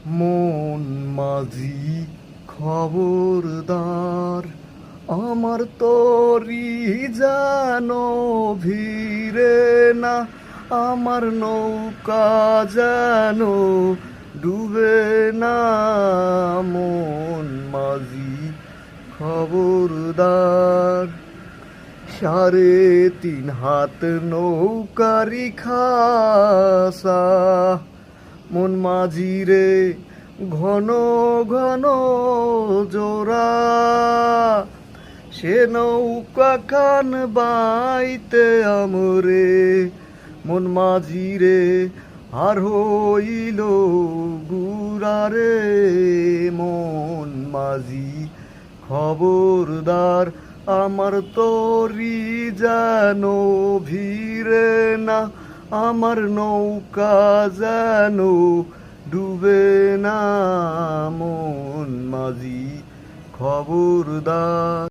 মন মাঝি খবরদার, আমার তরি যেন ভিড়ে না, আমার নৌকা যেন ডুবে না। মন মাঝি খবরদার, 3.5 হাত নৌকারি খাসা, মন মাঝি রে ঘন ঘন জোড়া, সে নৌকা খান বাইতে আমরে, মন মাঝি রে আর হইল গুড়ারে। মন মাঝি খবরদার, আমার তরি যেন ভিড়ে না, আমার নৌকা যেন ডুবে না। মন মাঝি খবরদার।